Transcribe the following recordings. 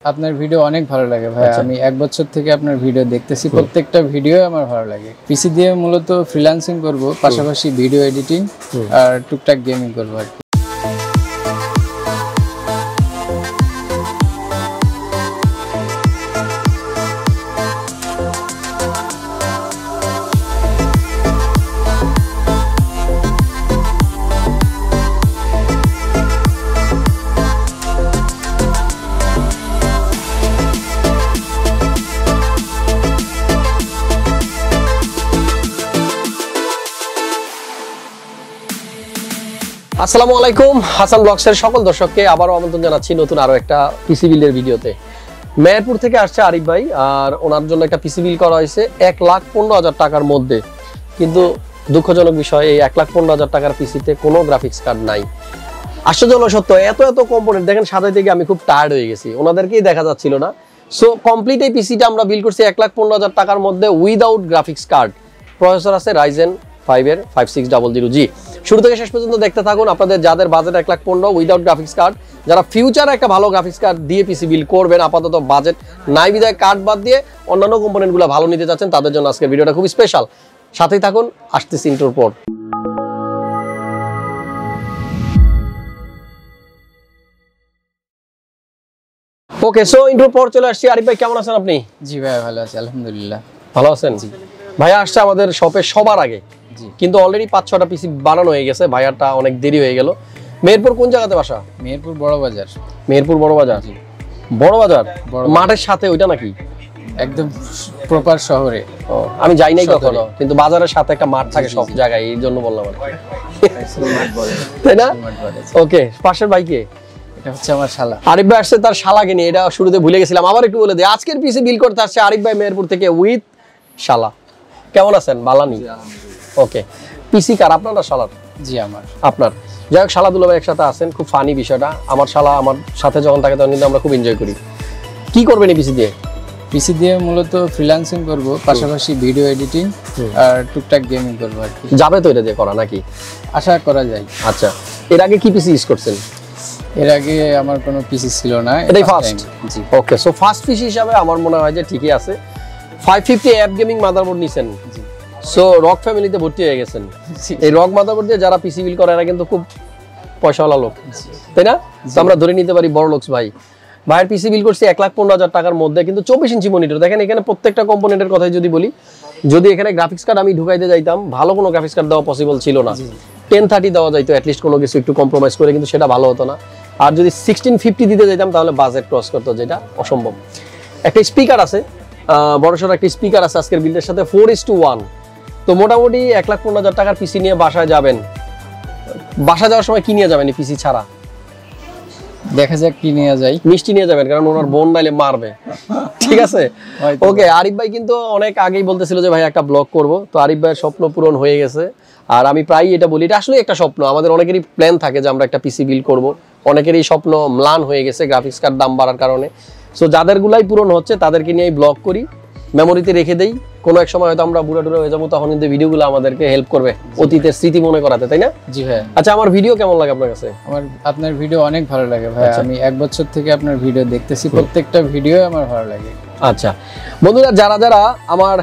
আপনার ভিডিও অনেক ভালো লাগে ভাই। আমি 1 বছর থেকে আপনার ভিডিও দেখতেছি, প্রত্যেকটা ভিডিও আমার ভালো লাগে। পিসি দিয়ে মূলত ফ্রিল্যান্সিং করব, পাশাপাশি ভিডিও এডিটিং আর টুকটাক গেমিং করব আর কি। আসসালামু আলাইকুম, হাসান ব্লগসের সকল দর্শককে আবারও আমন্ত্রণ জানাচ্ছি নতুন আরো একটা পিসি বিল্ডের ভিডিওতে। মেহেরপুর থেকে আসছে আরিফ ভাই, আর ওনার জন্য একটা পিসি বিল্ড করা হয়েছে 1,15,000 টাকার মধ্যে। কিন্তু দুঃখজনক বিষয়, এই 1,15,000 টাকার পিসিতে কোনো গ্রাফিক্স কার্ড নাই। আশ্চর্য হলো সত্য, এত কম্পোনেন্ট দেখেন, সাজাইতে গিয়ে আমি খুব টায়ার্ড হয়ে গেছি, ওনাদেরকেই দেখা যাচ্ছিল না। সো কমপ্লিট এই পিসিটা আমরা বিল্ড করছি 1,15,000 টাকার মধ্যে উইদাউট গ্রাফিক্স কার্ড। প্রসেসর আছে Ryzen5 এর 5600G। শুরু থেকে শেষ পর্যন্ত দেখতে থাকুন। আপনাদের যাদের বাজেট 1,15,000 উইদাউট গ্রাফিক্স কার্ড, যারা ফিউচারে একটা ভালো গ্রাফিক্স কার্ড দিয়ে পিসি বিল্ড করবেন, আপাতত বাজেট নাই বিধায় কার্ড বাদ দিয়ে অন্যান্য কম্পোনেন্টগুলো ভালো নিতে যাচ্ছেন, তাদের জন্য আজকের ভিডিওটা খুব স্পেশাল। সাথেই থাকুন, আসতেছি ইন্ট্রোর পর। ওকে, সো ইন্ট্রোর পর চলে আসছি। আরিফ ভাই কেমন আছেন আপনি? জি ভাই ভালো আছি, আলহামদুলিল্লাহ। ভালো আছেন? জি ভাইয়া আসছে আমাদের শপে সবার আগে, কিন্তু অলরেডি 5-6টা পিসি বানানো হয়ে গেছে। ভাইয়ারটা অনেক দেরি হয়ে গেল। মেহেরপুর কোন জায়গাতে বাসা? মেহেরপুর বড় বাজার। মেহেরপুর বড় বাজার। বড় বাজার মাঠের সাথে ওইটা নাকি? একদম প্রপার শহরে। আমি যাই নাই কখনো, কিন্তু বাজারের সাথে একটা মাঠ থাকে সব জায়গায়, এই জন্য বললাম আর তাই না? ওকে, পাশের ভাইকে এটা হচ্ছে আমার শালা। আরিফ ভাই আসছে তার শালাকে নিয়ে, এটা শুরুতে ভুলে গেছিলাম, আবার একটু বলে দিই। আজকের পিসি বিল করতে আসছে আরিফ ভাই মেহেরপুর থেকে উইথ শালা। কেমন আছেন? বালানি। ওকে, পিসি কার আপনার না শালার? জি আমার। আপনার। যাই হোক, শালা দুলা ভাই একসাথে আছেন, খুব ফানি বিষয়টা। আমার শালা আমার সাথে যখন থাকে তখন কিন্তু আমরা খুব এনজয় করি। কি করবেন এই পিসি দিয়ে? পিসি দিয়ে মূলত ফ্রিল্যান্সিং করব, পাশাপাশি ভিডিও এডিটিং আর টুকটাক গেমিং করব আর কি। যাবে তো এটা দিয়ে করা নাকি? আশা করা যায়। আচ্ছা, এর আগে কি পিসি ইউজ করছেন? এর আগে আমার কোনো পিসি ছিল না, এটাই ফার্স্ট। জি ওকে, সো ফার্স্ট পিসি হিসাবে আমার মনে হয় যে ঠিকই আছে। 550 অ্যাপ গেমিং মাদারবোর্ড নিছেন। জি। সো রক ফ্যামিলিতে ভর্তি হয়ে গেছেন। এই রক মাদারবোর্ড দিয়ে যারা পিসি বিল করে এরা কিন্তু খুব পয়সাওয়ালা লোক, তাই না? তো আমরা ধরে নিতে পারি বড় লোকস ভাই। ভাইয়ের পিসি বিল করছি 1,15,000 টাকার মধ্যে, কিন্তু 24 ইঞ্চি মনিটর। দেখেন এখানে প্রত্যেকটা কম্পোনেন্টের কথাই যদি বলি, যদি এখানে গ্রাফিক্স কার্ড আমি ঢুকাইতে যাইতাম, ভালো কোনো গ্রাফিক্স কার্ড দেওয়া পসিবল ছিল না। 1030 দেওয়া যাইতো অ্যাটলিস্ট, কোনো কিছু একটু কম্প্রোমাইজ করে, কিন্তু সেটা ভালো হতো না। আর যদি 1650 দিতে যাইতাম তাহলে বাজেট ক্রস করতো, যেটা অসম্ভব। একটা স্পিকার আছে, বড়সড় একটা স্পিকার আছে আজকের বিল্ডের সাথে 4:1। তো মোটামুটি 1,15,000 টাকার পিসি নিয়ে বাসায় যাবেন। বাসা যাওয়ার সময় কি নিয়ে যাবেন এই পিসি ছাড়া? দেখা যাক কি নিয়ে যাই। মিষ্টি নিয়ে যাবেন, কারণ ওনার বোন নাইলে মারবে, ঠিক আছে? ওকে, আরিফ ভাই কিন্তু অনেক আগেই বলতেছিল যে ভাই একটা ব্লগ করব। তো আরিফ ভাইয়ের স্বপ্ন পূরণ হয়ে গেছে। আর আমি প্রায়ই এটা বলি, এটা আসলে একটা স্বপ্ন। আমাদের অনেকেরই প্ল্যান থাকে যে আমরা একটা পিসি বিল করব, অনেকেরই স্বপ্ন ম্লান হয়ে গেছে গ্রাফিক্স কার্ড দাম বাড়ার কারণে। সো যাদের গুলাই পূরণ হচ্ছে তাদেরকে নিয়েই ব্লগ করি, মেমোরিতে রেখে দেই। কোনো এক সময় হয়তো আমরা বুড়া টুড়া হয়ে যাবো, তখন কিন্তু ভিডিওগুলো আমাদেরকে হেল্প করবে অতীতের স্মৃতি মনে করাতে, তাই না? জি ভাই। আচ্ছা, আমার ভিডিও কেমন লাগে আপনার কাছে? আপনার ভিডিও অনেক ভালো লাগে ভাই। আমি 1 বছর থেকে আপনার ভিডিও দেখতেছি, প্রত্যেকটা ভিডিও আমার ভালো লাগে। আচ্ছা বন্ধুরা, যারা যারা আমার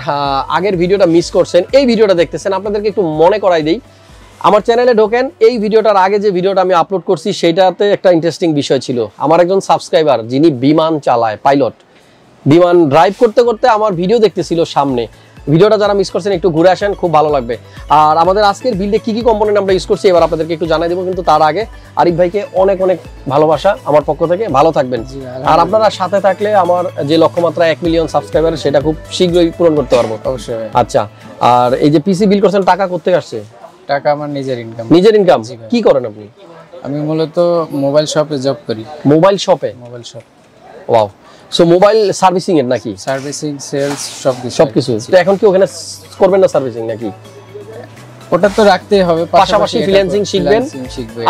আগের ভিডিওটা মিস করছেন, এই ভিডিওটা দেখতেছেন, আপনাদেরকে একটু মনে করাই দেই। আমার চ্যানেলে ঢোকেন, এই ভিডিওটার আগে যে ভিডিওটা আমি আপলোড করছি সেটাতে একটা ইন্টারেস্টিং বিষয় ছিল। আমার একজন সাবস্ক্রাইবার, যিনি বিমান চালায়, পাইলট, বিমান ড্রাইভ করতে করতে আমার ভিডিও দেখতেছিল সামনে। ভিডিওটা যারা মিস করছেন একটু ঘুরে আসেন, খুব ভালো লাগবে। আর আমাদের আজকের বিল্ডে কি কি কম্পোনেন্ট আমরা ইউজ করছি এবার আপনাদেরকে একটু জানাই দেবো, কিন্তু তার আগে আরিফ ভাইকে অনেক অনেক ভালোবাসা আমার পক্ষ থেকে। ভালো থাকবেন। আর আপনারা সাথে থাকলে আমার যে লক্ষ্যমাত্রা 1 মিলিয়ন সাবস্ক্রাইবার, সেটা খুব শীঘ্রই পূরণ করতে পারবো। অবশ্যই। আচ্ছা, আর এই যে পিসি বিল করছেন, টাকা কোত্থেকে আসছে? টাকা আমার নিজের ইনকাম। নিজের ইনকাম? কি করেন আপনি? আমি মূলত মোবাইল শপে জব করি। মোবাইল শপে? Mobile shop. Wow. So mobile servicing এর নাকি? সার্ভিসিং, সেলস, সবকিছু। তো এখন কি ওখানে করবেন না সার্ভিসিং নাকি? ওটা তো রাখতেই হবে, পাশাপাশি ফ্রিল্যান্সিং শিখবেন,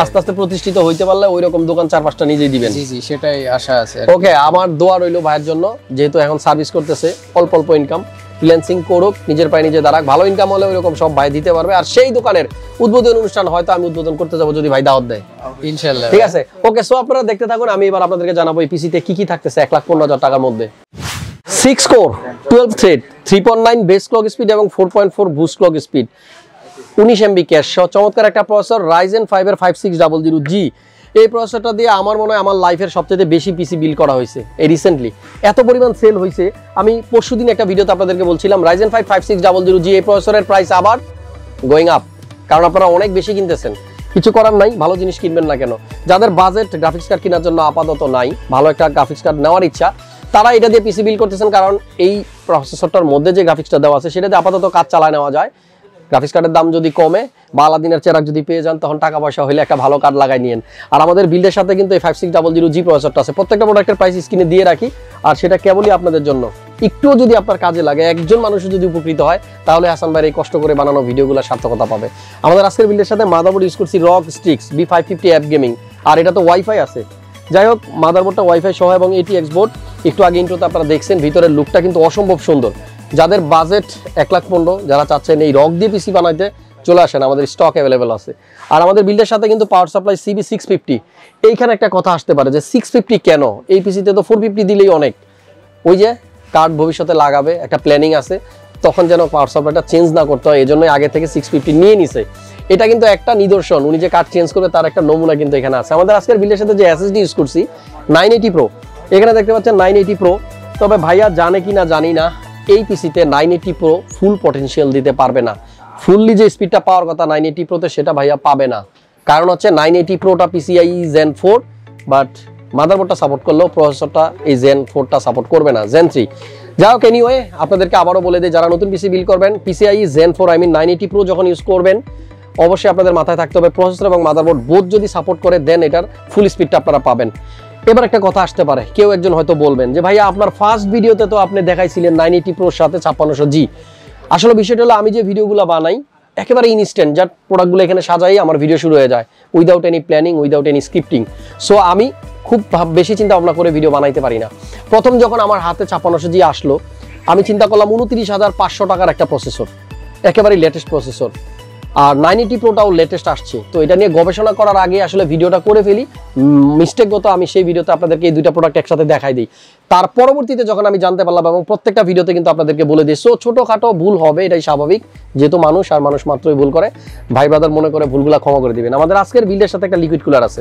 আস্তে আস্তে প্রতিষ্ঠিত হইতে পারলে ওইরকম দোকান 4-5টা নিজেই দিবেন। জি জি, সেটাই আশা আছে। ওকে, আমার দোয়া রইল ভাইয়ের জন্য, যেহেতু এখন সার্ভিস করতেছে, অল্প অল্প ইনকাম, ফ্রিল্যান্সিং করুক, নিজের পায়ে নিজে দাঁড়াক, ভালো ইনকাম হলে ওইরকম সব ভাই দিতে পারবে। আর সেই দোকানের উদ্বোধন অনুষ্ঠান হয়তো আমি উদ্বোধন করতে যাবো যদি ভাই দাওয়াত দেয়, ইনশাআল্লাহ। ঠিক আছে, ওকে। সো আপনারা দেখতে থাকুন, আমি এবার আপনাদেরকে জানাবো এই পিসিতে কি কি থাকতেছে 1,15,000 টাকার মধ্যে। 6 core 12 thread 3.9 base clock speed এবং 4.4 boost clock speed, 19 MB cash সহ চমৎকার একটা প্রসেসর Ryzen 5 এর 5600G। এই প্রসেসরটা দিয়ে আমার মনে হয় আমার লাইফের সবচেয়ে বেশি পিসি বিল্ড করা হয়েছে এই রিসেন্টলি। এত পরিমাণ সেল হয়েছে, আমি পরশুদিন একটা ভিডিওতে আপনাদেরকে বলছিলাম Ryzen 5 5600G এই প্রসেসরের প্রাইস আবার গোয়িং আপ, কারণ আপনারা অনেক বেশি কিনতেছেন। কিছু করার নাই, ভালো জিনিস কিনবেন না কেন? যাদের বাজেট গ্রাফিক্স কার্ড কেনার জন্য আপাতত নাই, ভালো একটা গ্রাফিক্স কার্ড নেওয়ার ইচ্ছা, তারা এটা দিয়ে পিসি বিল্ড করতেছেন, কারণ এই প্রসেসরটার মধ্যে যে গ্রাফিক্সটা দেওয়া আছে সেটাতে আপাতত কাজ চালায় নেওয়া যায়। গ্রাফিক্স কার্ডের দাম যদি কমে বা আলাদিনের চেরাক যদি পেয়ে যান, তখন টাকা পয়সা হলে একটা ভালো কার্ড লাগাই নিয়েন। আর আমাদের বিল্ডের সাথে কিন্তু এই 5600G প্রসেসরটা আছে। প্রত্যেকটা প্রোডাক্টের প্রাইস স্ক্রিনে দিয়ে রাখি, আর সেটা কেবলই আপনাদের জন্য। একটুও যদি আপনার কাজে লাগে, একজন মানুষ যদি উপকৃত হয়, তাহলে হাসান ভাইয়ের এই কষ্ট করে বানানো ভিডিওগুলো সার্থকতা পাবে। আমাদের আজকের বিল্ডের সাথে মাদারবোর্ড ইউজ করছি ROG Strix B550 অ্যাপ গেমিং, আর এটা তো ওয়াইফাই আছে। যাই হোক, মাদারবোর্ডটা ওয়াইফাই সহ এবং ATX বোর্ড। একটু আগে ইন্ট্রোতে আপনারা দেখছেন, ভিতরের লুকটা কিন্তু অসম্ভব সুন্দর। যাদের বাজেট 1,15,000, যারা চাচ্ছেন এই ROG দিয়ে পিসি বানাইতে, চলে আসেন, আমাদের স্টক অ্যাভেলেবেল আছে। আর আমাদের বিল্ডের সাথে কিন্তু পাওয়ার সাপ্লাই CB650। এইখানে একটা কথা আসতে পারে যে 650 কেন? এই পিসিতে তো 450 দিলেই অনেক। ওই যে কার্ড ভবিষ্যতে লাগাবে, একটা প্ল্যানিং আছে, তখন যেন পাওয়ার সাপ্লাইটা চেঞ্জ না করতে হয়, এই জন্যই আগে থেকে 650 নিয়ে নিছে। এটা কিন্তু একটা নিদর্শন, উনি যে কার্ড চেঞ্জ করবে তার একটা নমুনা কিন্তু এখানে আছে। আমাদের আজকের বিল্ডের সাথে যে SSD ইউজ করছি 980 Pro, এখানে দেখতে পাচ্ছেন 980 Pro। তবে ভাইয়া জানে কি না জানি না, এই পিসিতে 980 Pro ফুল পটেনশিয়াল দিতে পারবে না। ফুললি যে স্পিডটা পাওয়ার কথা 980 Pro তে, সেটা ভাইয়া পাবে না। কারণ হচ্ছে 980 Proটা PCIe Gen 4, বাট মাদারবোর্ডটা সাপোর্ট করলেও প্রসেসরটা এই Gen 4টা সাপোর্ট করবে না, Gen 3। যাই হোক, এনিওয়ে আপনাদেরকে আবারও বলে দিই, যারা নতুন পিসি বিল্ড করবেন, PCIe Gen 4 980 Pro যখন ইউজ করবেন, অবশ্যই আপনাদের মাথায় থাকতে হবে প্রসেসর এবং মাদারবোর্ড বোথ যদি সাপোর্ট করে, দেন এটার ফুল স্পিডটা আপনারা পাবেন। এবার একটা কথা আসতে পারে, কেউ একজন হয়তো বলবেন যে ভাইয়া আপনার ফার্স্ট ভিডিওতে তো আপনি দেখাইছিলেন 980 Proর সাথে 5600G। আসলে বিষয়টা হলো, আমি যে ভিডিওগুলো বানাই একেবারে ইনস্ট্যান্ট, যার প্রোডাক্টগুলো এখানে সাজাই আমার ভিডিও শুরু হয়ে যায়, without any planning, without any scripting. So আমি খুব বেশি চিন্তা ভাবনা করে ভিডিও বানাইতে পারি না। প্রথম যখন আমার হাতে 5600G আসলো, আমি চিন্তা করলাম 29,500 টাকার একটা প্রসেসর, একেবারে লেটেস্ট প্রসেসর, আর 980 Proটাও লেটেস্ট আসছে। তো এটা নিয়ে গবেষণা করার আগে আসলে ভিডিওটা করে ফেলি, মিস্টেকগত আমি সেই ভিডিওতে আপনাদেরকে এই দুইটা প্রোডাক্ট একসাথে দেখাই দিই। তার পরবর্তীতে যখন আমি জানতে পারলাম, এবং প্রত্যেকটা ভিডিওতে কিন্তু আপনাদেরকে বলে দিই, সো ছোটোখাটো ভুল হবে, এটাই স্বাভাবিক, যেহেতু মানুষ, আর মানুষ মাত্রই ভুল করে। ভাই ব্রাদার মনে করে ভুলগুলো ক্ষমা করে দিবেন। আমাদের আজকের বিল্ডের সাথে একটা লিকুইড কুলার আছে,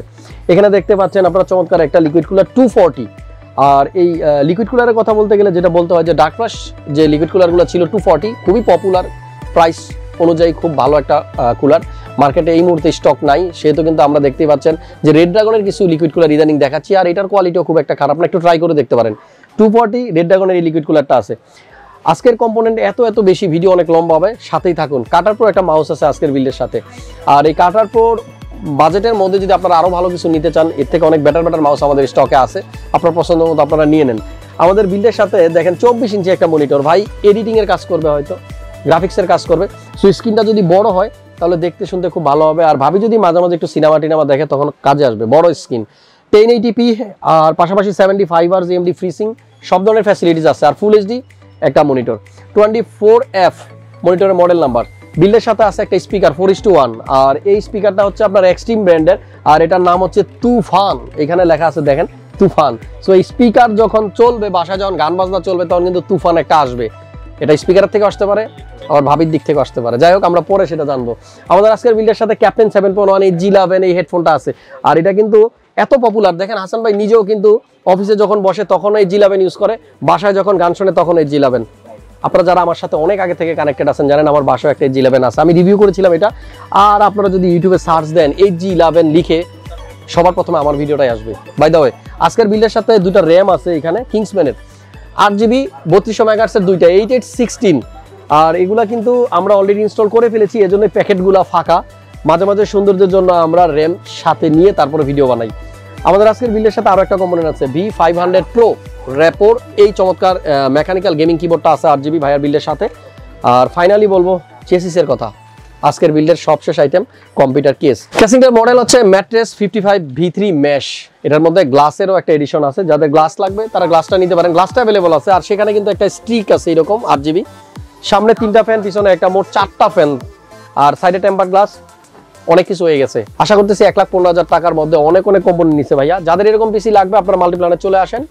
এখানে দেখতে পাচ্ছেন আপনারা চমৎকার একটা লিকুইড কুলার 240। আর এই লিকুইড কুলারের কথা বলতে গেলে যেটা বলতে হয় যে ডার্ক ফ্লাশ যে লিকুইড কুলারগুলো ছিল 240, খুবই পপুলার, প্রাইস অনুযায়ী খুব ভালো একটা কুলার। মার্কেটে এই মুহূর্তে স্টক নাই, সেহেতু কিন্তু আমরা দেখতেই পাচ্ছেন যে রেডড্রাগনের কিছু লিকুইড কুলার ইদানিং দেখাচ্ছি, আর এটার কোয়ালিটিও খুব একটা খারাপ না, একটু ট্রাই করে দেখতে পারেন। 240 রেডড্রাগনের এই লিকুইড কুলারটা আছে। আজকের কম্পোনেন্ট এত বেশি, ভিডিও অনেক লম্বা হবে, সাথেই থাকুন। কাটার প্রো একটা মাউস আছে আজকের বিল্ডের সাথে, আর এই কাটার প্রোর বাজেটের মধ্যে যদি আপনারা আরও ভালো কিছু নিতে চান, এর থেকে অনেক বেটার মাউস আমাদের স্টকে আছে, আপনার পছন্দ মতো আপনারা নিয়ে নেন। আমাদের বিল্ডের সাথে দেখেন 24 ইঞ্চি একটা মনিটর, ভাই এডিটিংয়ের কাজ করবে, হয়তো গ্রাফিক্সের কাজ করবে। সো স্ক্রিনটা যদি বড় হয় তাহলে দেখতে শুনতে খুব ভালো হবে, আর ভাবি যদি মাঝে মাঝে একটু সিনেমা টিনেমা দেখে তখন কাজে আসবে। বড় স্ক্রিন, 1080p, আর পাশাপাশি 75 hours AMD ফ্রিসিং, সব ধরনের ফ্যাসিলিটিস আছে, আর ফুল HD একটা মনিটর। 24F মনিটরের মডেল নাম্বার। বিল্ডের সাথে আছে একটা স্পিকার 4:1, আর এই স্পিকারটা হচ্ছে আপনার Xtreme ব্র্যান্ডের, আর এটার নাম হচ্ছে তুফান, এখানে লেখা আছে দেখেন তুফান। সো এই স্পিকার যখন চলবে, বাসায় যখন গান বাজনা চলবে, তখন কিন্তু তুফান একটা আসবে। এটা স্পিকারের থেকে আসতে পারে, আবার ভাবির দিক থেকে আসতে পারে। যাই হোক, আমরা পরে সেটা জানবো। আমাদের আজকের বিল্ডের সাথে ক্যাপ্টেন 7.1 এই G11 এই হেডফোনটা আছে, আর এটা কিন্তু এত পপুলার, দেখেন হাসান ভাই নিজেও কিন্তু অফিসে যখন বসে তখন এই G11 ইউজ করে, বাসায় যখন গান শোনে তখন এই G11। আপনারা যারা আমার সাথে অনেক আগে থেকে কানেক্টেড আছেন জানেন আমার বাসায় একটা G11 আছে, আমি রিভিউ করেছিলাম এটা। আর আপনারা যদি ইউটিউবে সার্চ দেন এই G11 লিখে, সবার প্রথমে আমার ভিডিওটাই আসবে। বাই দ্য ওয়ে, আজকের বিল্ডের সাথে দুটা র্যাম আছে এখানে কিংসম্যানের, 8GB 3200 MHz দুইটা 8816, আর এগুলা কিন্তু আমরা অলরেডি ইনস্টল করে ফেলেছি, এজন্য প্যাকেটগুলা ফাঁকা। মাঝে মাঝে সৌন্দর্যের জন্য আমরা র্যাম সাথে নিয়ে তারপরে ভিডিও বানাই। আমাদের আজকের বিল্ডের সাথে আরো একটা কম্পোনেন্ট আছে, V500 Pro র্যাপোর এই চমৎকার মেকানিক্যাল গেমিং কিবোর্ডটা আছে 8GB ভাইয়ার বিল্ডের সাথে। আর ফাইনালি বলবো চেসিসের কথা, আজকের বিল্ডের সবশেষ আইটেম কম্পিউটার কেস। কেসিংটার মডেল হচ্ছে MATREXX 55V3 মেশ, এটার মধ্যে গ্লাসেরও একটা এডিশন আছে, যাদের গ্লাস লাগবে তারা গ্লাসটা নিতে পারেন, গ্লাসটা অ্যাভেলেবল আছে। আর সেখানে কিন্তু একটা স্ট্রিক আছে এরকম 8GB, সামনে 3টা ফ্যান, পিছনে একটা, মোট 4টা ফ্যান, আর সাইডে টেম্পার গ্লাস, অনেক কিছু হয়ে গেছে। আশা করতেছি 1,15,000 টাকার মধ্যে অনেক কম্পোনেন্ট নিচ্ছে ভাইয়া। যাদের এরকম পিসি লাগবে আপনারা মাল্টিপ্ল্যানে চলে আসেন,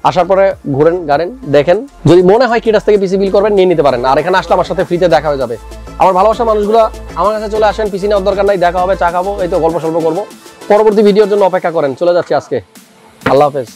আসার পরে ঘুরেন গাড়েন দেখেন, যদি মনে হয় কিটাস থেকে পিসি বিল করবেন নিয়ে নিতে পারেন। আর এখানে আসলে আমার সাথে ফ্রিতে দেখা হয়ে যাবে। আমার ভালোবাসা মানুষগুলো আমার কাছে চলে আসেন, পিসি নেওয়ার দরকার নাই, দেখা হবে, চা খাবো, এই তো গল্প সল্প করবো। পরবর্তী ভিডিওর জন্য অপেক্ষা করেন। চলে যাচ্ছি আজকে, আল্লাহ হাফেজ।